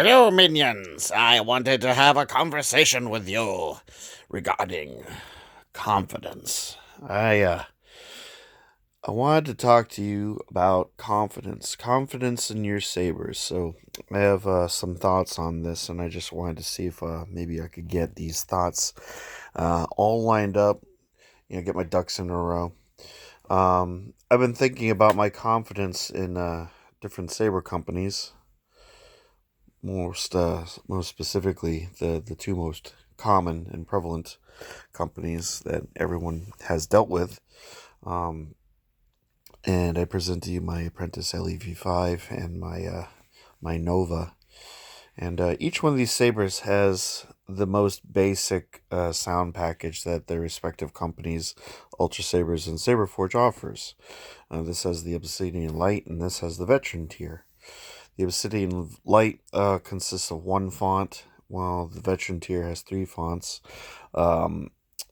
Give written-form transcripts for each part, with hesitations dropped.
Hello, minions. I wanted to have a conversation with you regarding confidence. I wanted to talk to you about confidence in your sabers. So I have some thoughts on this, and I just wanted to see if maybe I could get these thoughts all lined up. Get my ducks in a row. I've been thinking about my confidence in different saber companies. Most specifically, the two most common and prevalent companies that everyone has dealt with. Um, and I present to you my Apprentice LEV5 and my Nova. And each one of these sabers has the most basic sound package that their respective companies, Ultrasabers and Saberforge, offers. This has the Obsidian Light, and this has the Veteran tier. The Obsidian Light consists of one font, while the Veteran tier has three fonts,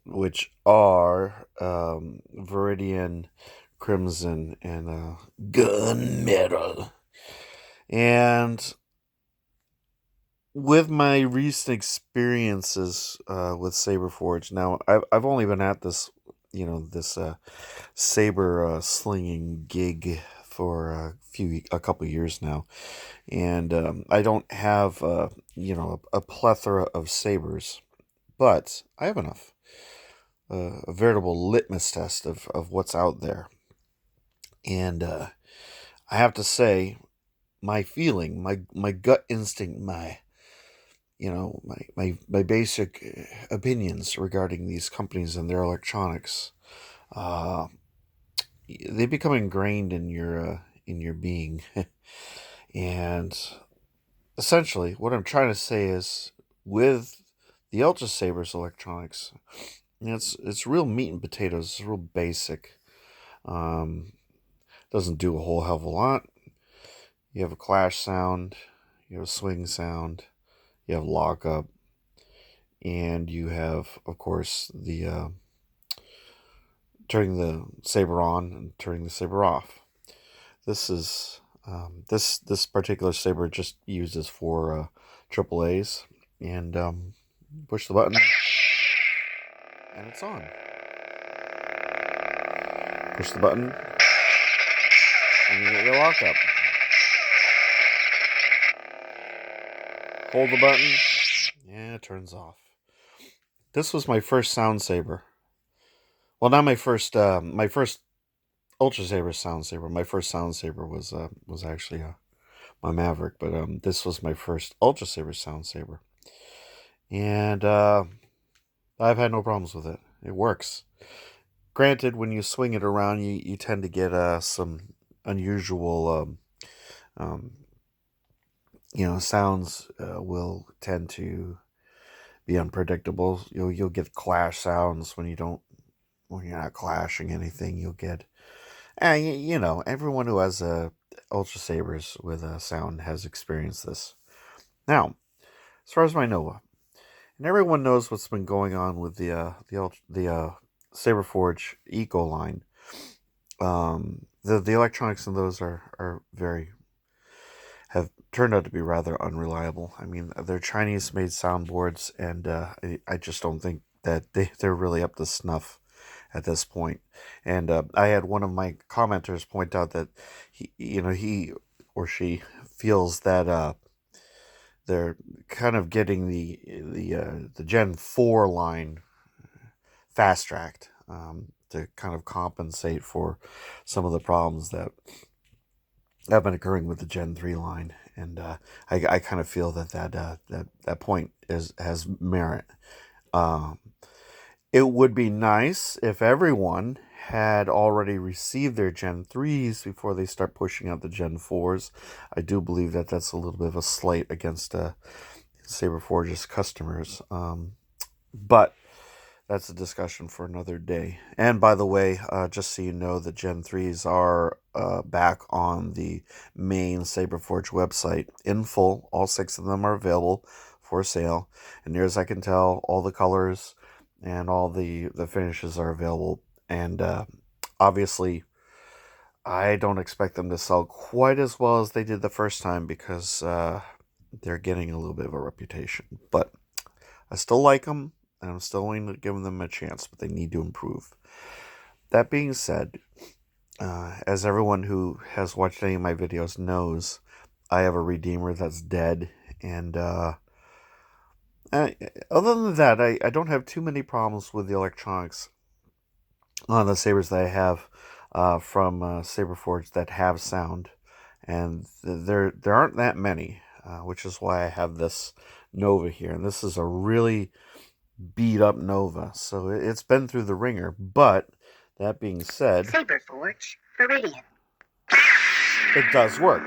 which are Viridian, Crimson, and Gunmetal. And with my recent experiences with Saberforge, now I've only been at this, this saber slinging gig for a couple years now, and I don't have a plethora of sabers, but I have enough. A veritable litmus test of what's out there. And I have to say, my feeling, my gut instinct, my basic opinions regarding these companies and their electronics, uh, they become ingrained in your being. And essentially, what I'm trying to say is, with the Ultra Sabers electronics, it's real meat and potatoes. It's real basic. Um, doesn't do a whole hell of a lot. You have a clash sound, you have a swing sound, you have lockup, and you have, of course, the turning the saber on and turning the saber off. This is this particular saber just uses for triple A's, and push the button, and it's on. Push the button, and you get your lockup. Hold the button, and it turns off. This was my first sound saber. Well, not my first. My first Ultra Saber sound saber. My first sound saber was actually my Maverick, but this was my first Ultra Saber sound saber, and I've had no problems with it. It works. Granted, when you swing it around, you tend to get some unusual um, sounds will tend to be unpredictable. You'll get clash sounds when you're not clashing anything. You'll get everyone who has Ultra Sabers with a sound has experienced this. Now, as far as my Nova, and everyone knows what's been going on with the Saberforge Eco line. The electronics in those are very have turned out to be rather unreliable. I mean, they're Chinese made soundboards, and I just don't think that they're really up to snuff at this point. And I had one of my commenters point out that he or she feels that they're kind of getting the Gen 4 line fast tracked to kind of compensate for some of the problems that have been occurring with the Gen 3 line. And I kind of feel that point has merit. Um, it would be nice if everyone had already received their Gen 3s before they start pushing out the Gen 4s. I do believe that that's a little bit of a slight against Saberforge's customers. But that's a discussion for another day. And by the way, just so you know, the Gen 3s are back on the main Saberforge website in full. All six of them are available for sale. And near as I can tell, all the colors and all the finishes are available. And obviously, I don't expect them to sell quite as well as they did the first time because they're getting a little bit of a reputation. But I still like them, and I'm still willing to give them a chance, but they need to improve. That being said, as everyone who has watched any of my videos knows, I have a Redeemer that's dead, and other than that, I don't have too many problems with the electronics on the sabers that I have from Saberforge that have sound, and there aren't that many, which is why I have this Nova here, and this is a really beat up Nova, so it's been through the ringer. But that being said, Saberforge, Viridian. It does work.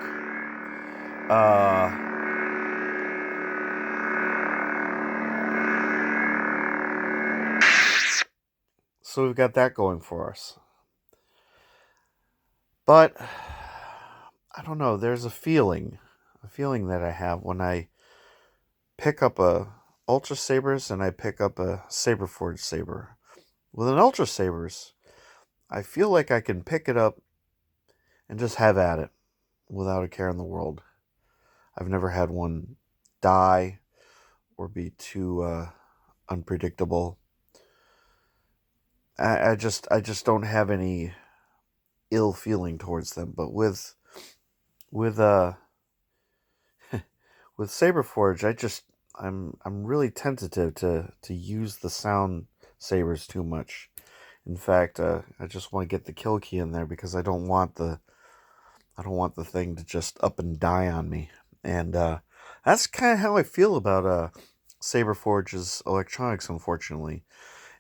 So we've got that going for us. But I don't know, there's a feeling that I have when I pick up a Ultrasabers and I pick up a Saberforge saber. With an Ultrasabers, I feel like I can pick it up and just have at it without a care in the world. I've never had one die or be too unpredictable. I just don't have any ill feeling towards them. But with with Saberforge, I'm really tentative to use the sound sabers too much. In fact, I just want to get the kill key in there because I don't want the thing to just up and die on me. And that's kind of how I feel about Saberforge's electronics, unfortunately.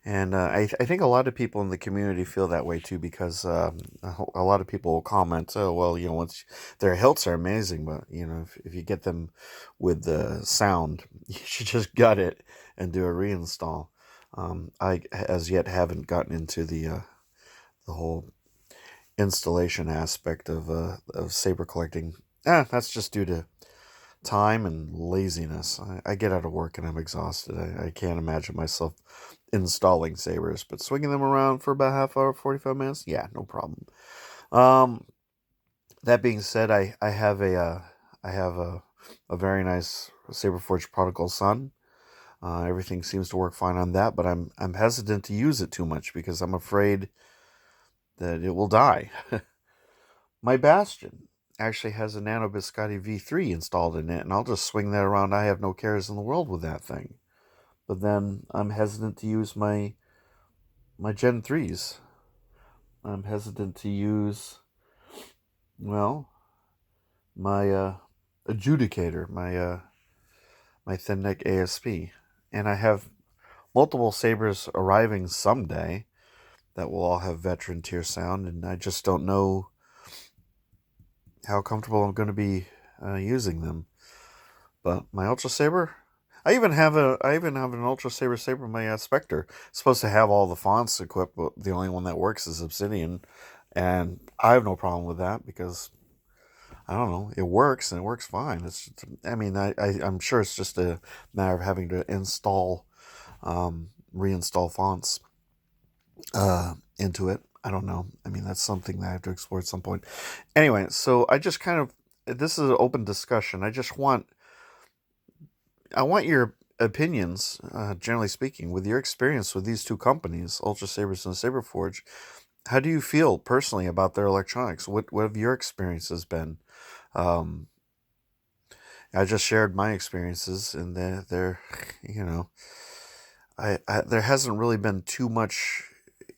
And I think a lot of people in the community feel that way too, because a lot of people will comment, "Oh, well, once their hilts are amazing, but if you get them with the sound, you should just gut it and do a reinstall." I as yet haven't gotten into the whole installation aspect of saber collecting. That's just due to time and laziness. I get out of work and I'm exhausted. I can't imagine myself installing sabers, but swinging them around for about half hour, 45 minutes, yeah, no problem. Um, that being said, I have a very nice Saberforge Prodigal Son. Everything seems to work fine on that, but I'm hesitant to use it too much because I'm afraid that it will die. My Bastion actually has a Nano Biscotti V3 installed in it, and I'll just swing that around. I have no cares in the world with that thing. But then I'm hesitant to use my Gen 3s. I'm hesitant to use, well, my adjudicator, my thin neck ASP. And I have multiple sabers arriving someday that will all have veteran tier sound, and I just don't know how comfortable I'm going to be using them. But my Ultra Saber, I even have an Ultra Saber in my Spectre. It's supposed to have all the fonts equipped, but the only one that works is Obsidian, and I have no problem with that because I don't know, it works and it works fine. I'm sure it's just a matter of having to reinstall fonts into it. I don't know. I mean, that's something that I have to explore at some point. Anyway, so this is an open discussion. I want your opinions, generally speaking, with your experience with these two companies, Ultrasabers and Saberforge. How do you feel personally about their electronics? What have your experiences been? Um, I just shared my experiences, and they're there hasn't really been too much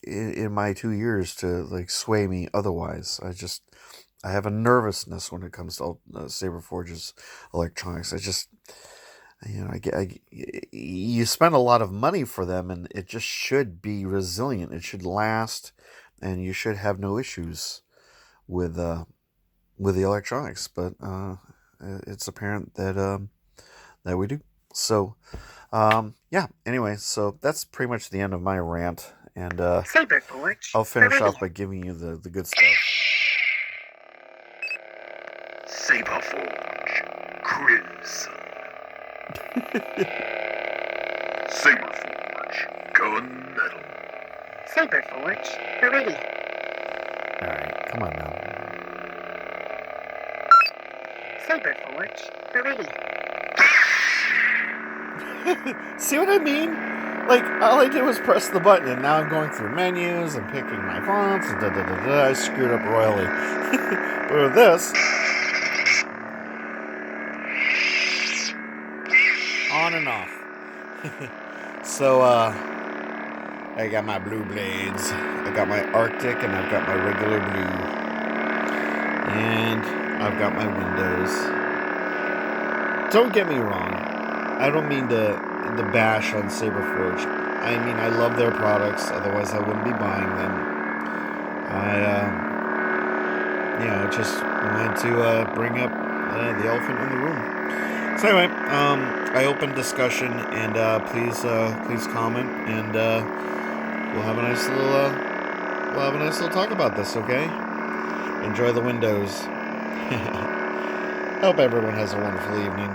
in my 2 years to like sway me otherwise. I have a nervousness when it comes to Saberforge's electronics. You spend a lot of money for them, and it just should be resilient. It should last, and you should have no issues with the electronics. But it's apparent that we do. So yeah. Anyway, so that's pretty much the end of my rant, and Saberforge, I'll finish Viridian. off by giving you the good stuff. Saberforge, Crimson. Saberforge, Gunmetal. Saberforge, Viridian. All right, come on now. Saberforge, Viridian. See what I mean? Like, all I did was press the button, and now I'm going through menus and picking my fonts, and da-da-da-da. I screwed up royally. But with this, on and off. So, I got my blue blades. I got my Arctic, and I've got my regular blue. And I've got my windows. Don't get me wrong. I don't mean to bash on Saberforge. I mean, I love their products. Otherwise, I wouldn't be buying them. Just wanted to bring up the elephant in the room. So anyway, I open discussion, and please comment, and we'll have a nice little talk about this. Okay? Enjoy the windows. Hope everyone has a wonderful evening.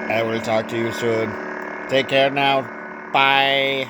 I will talk to you soon. Take care now. Bye.